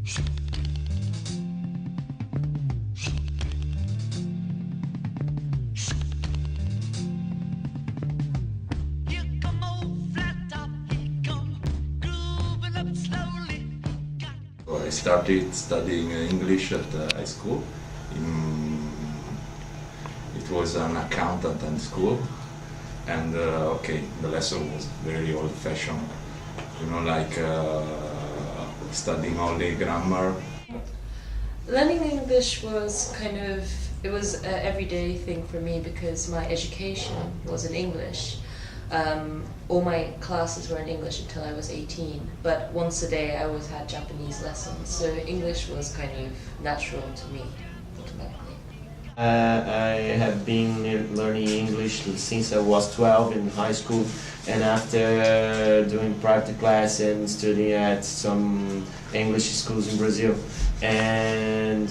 I started studying English at high school. It was an accountant school, and okay, the lesson was very old-fashioned, you know, like studying only grammar. Learning English was it was an everyday thing for me because my education was in English. All my classes were in English until I was 18, but once a day I always had Japanese lessons, so English was kind of natural to me automatically. I have been learning English since I was 12 in high school, and after doing private class and studying at some English schools in Brazil. And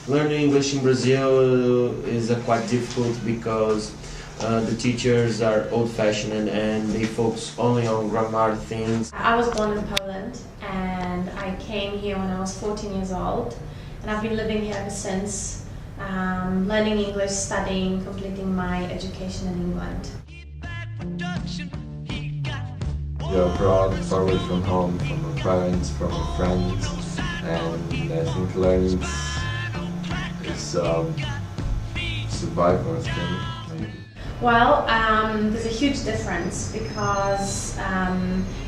learning English in Brazil is quite difficult because the teachers are old-fashioned and they focus only on grammar things. I was born in Poland and I came here when I was 14 years old, and I've been living here ever since, learning English, studying, completing my education in England. You're abroad, far away from home, from your parents, from your friends, and I think learning is a survivor thing. Well, there's a huge difference because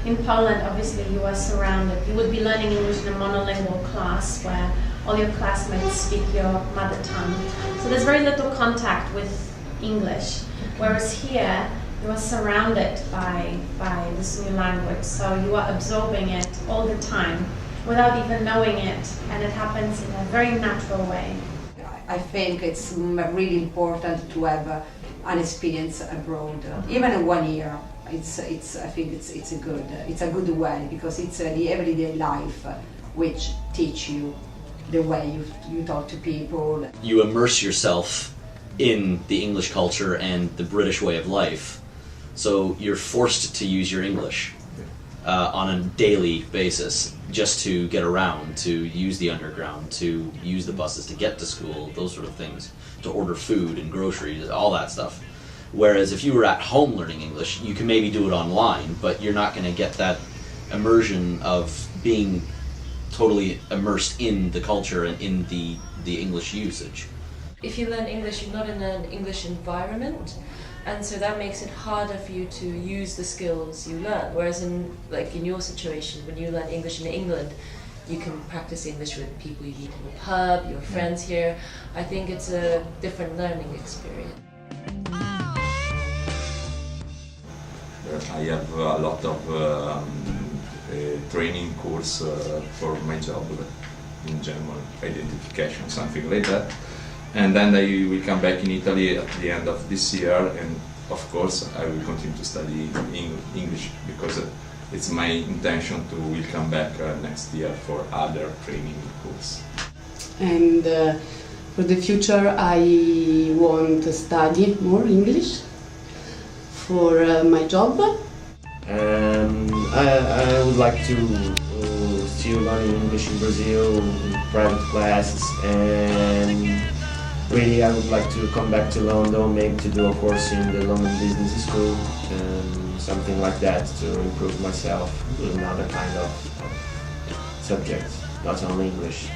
in Poland, obviously, you are surrounded. You would be learning English in a monolingual class where all your classmates speak your mother tongue. So there's very little contact with English. Whereas here, you are surrounded by this new language, so you are absorbing it all the time without even knowing it, and it happens in a very natural way. I think it's really important to have an experience abroad, even in 1 year. I think it's a good way because it's the everyday life which teach you the way you talk to people. You immerse yourself in the English culture and the British way of life, so you're forced to use your English on a daily basis just to get around, to use the underground, to use the buses to get to school, those sort of things, to order food and groceries, all that stuff. Whereas if you were at home learning English, you can maybe do it online, but you're not going to get that immersion of being totally immersed in the culture and in the English usage. If you learn English, you're not in an English environment, and so that makes it harder for you to use the skills you learn. Whereas in your situation, when you learn English in England, you can practice English with people you meet in a pub, your friends here. I think it's a different learning experience. I have a lot of training course for my job in German identification, something like that. And then I will come back in Italy at the end of this year, and of course I will continue to study English because it's my intention to will come back next year for other training course. And for the future I want to study more English for my job. I would like to still learn English in Brazil in private classes, and really I would like to come back to London, maybe to do a course in the London Business School, something like that, to improve myself in other kind of subjects, not only English.